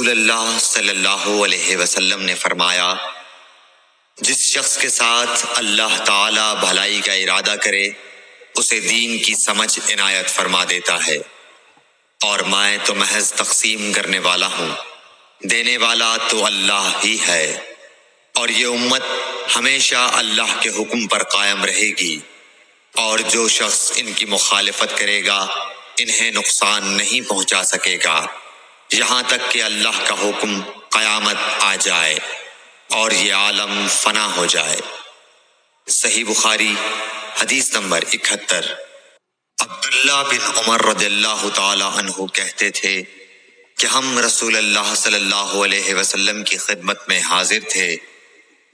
رسول اللہ صلی اللہ علیہ وسلم نے فرمایا، جس شخص کے ساتھ اللہ تعالی بھلائی کا ارادہ کرے اسے دین کی سمجھ عنایت فرما دیتا ہے، اور میں تو محض تقسیم کرنے والا ہوں، دینے والا تو اللہ ہی ہے، اور یہ امت ہمیشہ اللہ کے حکم پر قائم رہے گی، اور جو شخص ان کی مخالفت کرے گا انہیں نقصان نہیں پہنچا سکے گا یہاں تک کہ اللہ کا حکم قیامت آ جائے اور یہ عالم فنا ہو جائے۔ صحیح بخاری حدیث نمبر 71۔ عبداللہ بن عمر رضی اللہ تعالی عنہ کہتے تھے کہ ہم رسول اللہ صلی اللہ علیہ وسلم کی خدمت میں حاضر تھے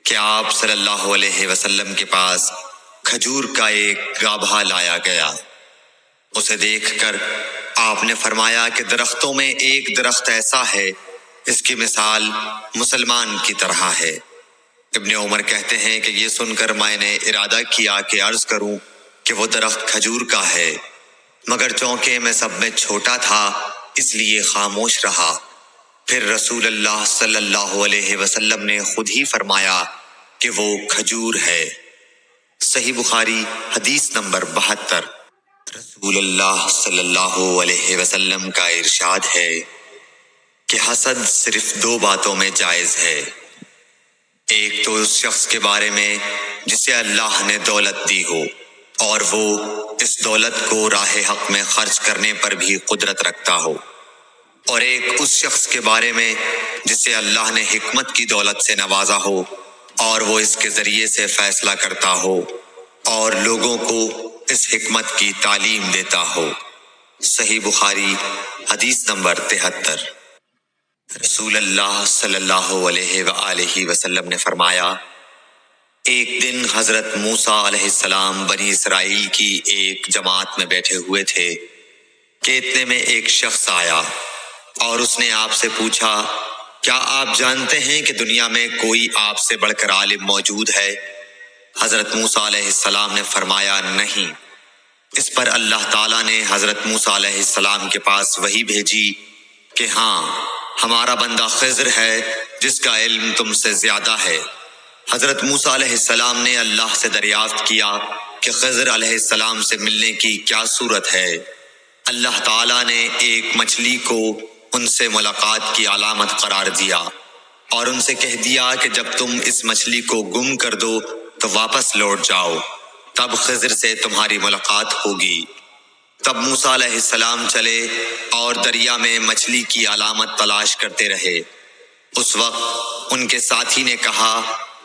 کہ آپ صلی اللہ علیہ وسلم کے پاس کھجور کا ایک گابھا لایا گیا۔ اسے دیکھ کر آپ نے فرمایا کہ درختوں میں ایک درخت ایسا ہے اس کی مثال مسلمان کی طرح ہے۔ ابن عمر کہتے ہیں کہ یہ سن کر میں نے ارادہ کیا کہ عرض کروں کہ وہ درخت کھجور کا ہے، مگر چونکہ میں سب میں چھوٹا تھا اس لیے خاموش رہا۔ پھر رسول اللہ صلی اللہ علیہ وسلم نے خود ہی فرمایا کہ وہ کھجور ہے۔ صحیح بخاری حدیث نمبر 72۔ رسول اللہ صلی اللہ علیہ وسلم کا ارشاد ہے کہ حسد صرف دو باتوں میں جائز ہے، ایک تو اس شخص کے بارے میں جسے اللہ نے دولت دی ہو اور وہ اس دولت کو راہ حق میں خرچ کرنے پر بھی قدرت رکھتا ہو، اور ایک اس شخص کے بارے میں جسے اللہ نے حکمت کی دولت سے نوازا ہو اور وہ اس کے ذریعے سے فیصلہ کرتا ہو اور لوگوں کو اس حکمت کی تعلیم دیتا ہو۔ صحیح بخاری حدیث نمبر 73۔ رسول اللہ صلی اللہ علیہ وآلہ وسلم نے فرمایا، ایک دن حضرت موسیٰ علیہ السلام بنی اسرائیل کی ایک جماعت میں بیٹھے ہوئے تھے کہ اتنے میں ایک شخص آیا اور اس نے آپ سے پوچھا، کیا آپ جانتے ہیں کہ دنیا میں کوئی آپ سے بڑھ کر عالم موجود ہے؟ حضرت موسیٰ علیہ السلام نے فرمایا، نہیں۔ اس پر اللہ تعالیٰ نے حضرت موسیٰ علیہ السلام کے پاس وحی بھیجی کہ ہاں، ہمارا بندہ خضر ہے جس کا علم تم سے زیادہ ہے۔ حضرت موسیٰ علیہ السلام نے اللہ سے دریافت کیا کہ خضر علیہ السلام سے ملنے کی کیا صورت ہے؟ اللہ تعالیٰ نے ایک مچھلی کو ان سے ملاقات کی علامت قرار دیا اور ان سے کہہ دیا کہ جب تم اس مچھلی کو گم کر دو تو واپس لوٹ جاؤ، تب خضر سے تمہاری ملاقات ہوگی۔ تب موسیٰ علیہ السلام چلے اور دریا میں مچھلی کی علامت تلاش کرتے رہے۔ اس وقت ان کے ساتھی نے کہا،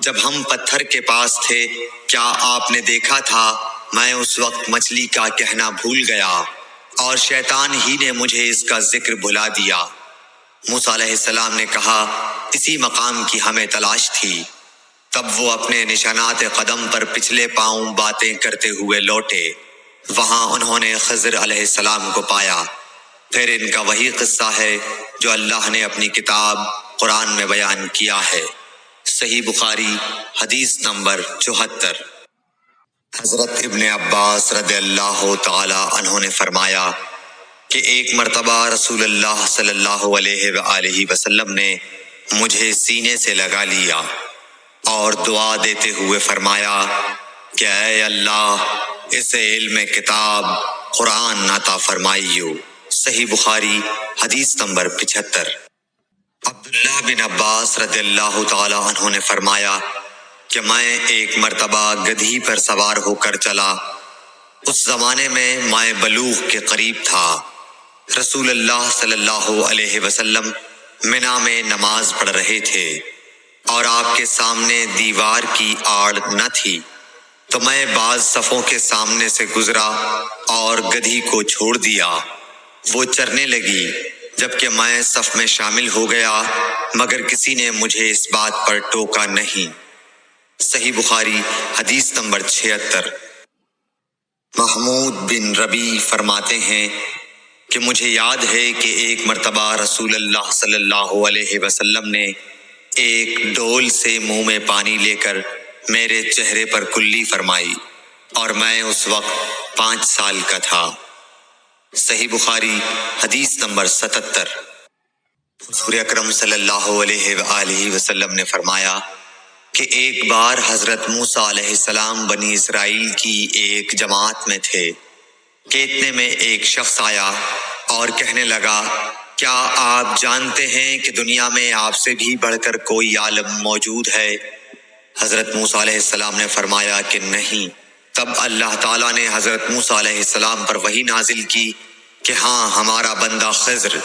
جب ہم پتھر کے پاس تھے کیا آپ نے دیکھا تھا؟ میں اس وقت مچھلی کا کہنا بھول گیا اور شیطان ہی نے مجھے اس کا ذکر بھلا دیا۔ موسیٰ علیہ السلام نے کہا، اسی مقام کی ہمیں تلاش تھی۔ تب وہ اپنے نشانات قدم پر پچھلے پاؤں باتیں کرتے ہوئے لوٹے۔ وہاں انہوں نے خضر علیہ السلام کو پایا۔ پھر ان کا وہی قصہ ہے جو اللہ نے اپنی کتاب قرآن میں بیان کیا ہے۔ صحیح بخاری حدیث نمبر 74۔ حضرت ابن عباس رضی اللہ تعالی عنہ نے فرمایا کہ ایک مرتبہ رسول اللہ صلی اللہ علیہ وآلہ وسلم نے مجھے سینے سے لگا لیا اور دعا دیتے ہوئے فرمایا کہ اے اللہ اسے علم کتاب قرآن عطا فرمائیو۔ صحیح بخاری حدیث نمبر 75۔ عبداللہ بن عباس رضی اللہ تعالی عنہ نے فرمایا کہ میں ایک مرتبہ گدھی پر سوار ہو کر چلا۔ اس زمانے میں بلوغ کے قریب تھا۔ رسول اللہ صلی اللہ علیہ وسلم منی میں نماز پڑھ رہے تھے اور آپ کے سامنے دیوار کی آڑ نہ تھی، تو میں بعض صفوں کے سامنے سے گزرا اور گدھی کو چھوڑ دیا۔ وہ چرنے لگی، جبکہ میں صف میں شامل ہو گیا، مگر کسی نے مجھے اس بات پر ٹوکا نہیں۔ صحیح بخاری حدیث نمبر 76۔ محمود بن ربی فرماتے ہیں کہ مجھے یاد ہے کہ ایک مرتبہ رسول اللہ صلی اللہ علیہ وسلم نے ایک ڈول سے منہ میں پانی لے کر میرے چہرے پر کلی فرمائی اور میں اس وقت 5 سال کا تھا۔ صحیح بخاری حدیث نمبر 77۔ حضور اکرم صلی اللہ علیہ وآلہ وسلم نے فرمایا کہ ایک بار حضرت موسیٰ علیہ السلام بنی اسرائیل کی ایک جماعت میں تھے کہ اتنے میں ایک شخص آیا اور کہنے لگا، کیا آپ جانتے ہیں کہ دنیا میں آپ سے بھی بڑھ کر کوئی عالم موجود ہے؟ حضرت موسیٰ علیہ السلام نے فرمایا کہ نہیں۔ تب اللہ تعالیٰ نے حضرت موسیٰ علیہ السلام پر وحی نازل کی کہ ہاں، ہمارا بندہ خضر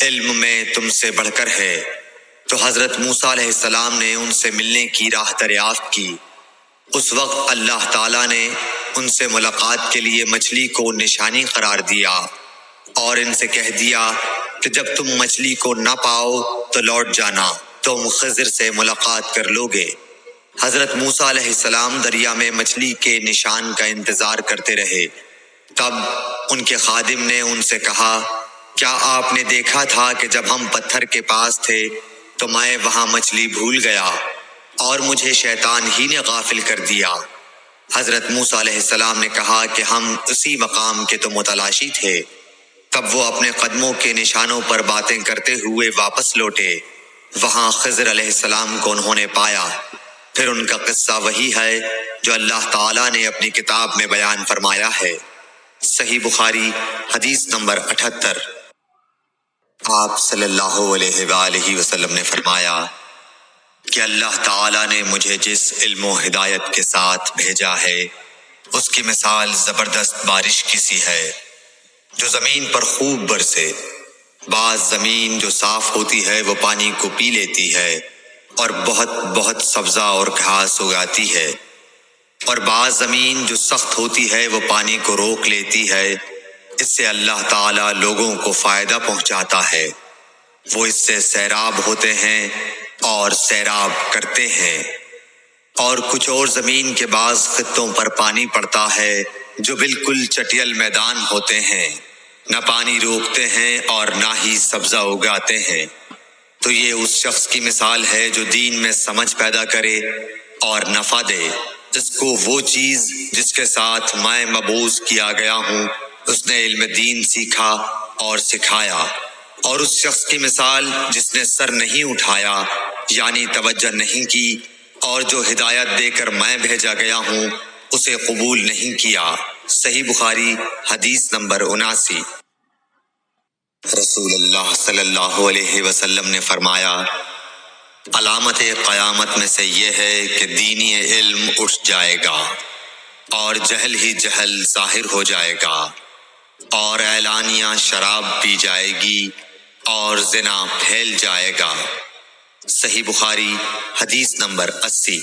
علم میں تم سے بڑھ کر ہے۔ تو حضرت موسیٰ علیہ السلام نے ان سے ملنے کی راہ دریافت کی۔ اس وقت اللہ تعالیٰ نے ان سے ملاقات کے لیے مچھلی کو نشانی قرار دیا اور ان سے کہہ دیا کہ جب تم مچھلی کو نہ پاؤ تو لوٹ جانا، تم خضر سے ملاقات کر لوگے۔ حضرت موسیٰ علیہ السلام دریا میں مچھلی کے نشان کا انتظار کرتے رہے۔ تب ان کے خادم نے ان سے کہا، کیا آپ نے دیکھا تھا کہ جب ہم پتھر کے پاس تھے تو میں وہاں مچھلی بھول گیا اور مجھے شیطان ہی نے غافل کر دیا؟ حضرت موسیٰ علیہ السلام نے کہا کہ ہم اسی مقام کے تو متلاشی تھے۔ تب وہ اپنے قدموں کے نشانوں پر باتیں کرتے ہوئے واپس لوٹے۔ وہاں خضر علیہ السلام کو انہوں نے پایا۔ پھر ان کا قصہ وہی ہے جو اللہ تعالیٰ نے اپنی کتاب میں بیان فرمایا ہے۔ صحیح بخاری حدیث نمبر 78۔ آپ صلی اللہ علیہ وآلہ وسلم نے فرمایا کہ اللہ تعالیٰ نے مجھے جس علم و ہدایت کے ساتھ بھیجا ہے اس کی مثال زبردست بارش کی سی ہے جو زمین پر خوب برسے۔ بعض زمین جو صاف ہوتی ہے وہ پانی کو پی لیتی ہے اور بہت بہت سبزہ اور گھاس اگاتی ہے، اور بعض زمین جو سخت ہوتی ہے وہ پانی کو روک لیتی ہے۔ اس سے اللہ تعالیٰ لوگوں کو فائدہ پہنچاتا ہے، وہ اس سے سیراب ہوتے ہیں اور سیراب کرتے ہیں۔ اور کچھ اور زمین کے بعض خطوں پر پانی پڑتا ہے جو بالکل چٹیل میدان ہوتے ہیں، نہ پانی روکتے ہیں اور نہ ہی سبزہ اگاتے ہیں۔ تو یہ اس شخص کی مثال ہے جو دین میں سمجھ پیدا کرے اور نفع دے، جس کو وہ چیز جس کے ساتھ میں مبعوث کیا گیا ہوں اس نے علم دین سیکھا اور سکھایا۔ اور اس شخص کی مثال جس نے سر نہیں اٹھایا یعنی توجہ نہیں کی، اور جو ہدایت دے کر میں بھیجا گیا ہوں اسے قبول نہیں کیا۔ صحیح بخاری حدیث نمبر 79۔ رسول اللہ صلی اللہ علیہ وسلم نے فرمایا، علامت قیامت میں سے یہ ہے کہ دینی علم اٹھ جائے گا اور جہل ہی جہل ظاہر ہو جائے گا، اور اعلانیہ شراب پی جائے گی اور زنا پھیل جائے گا۔ صحیح بخاری حدیث نمبر 80۔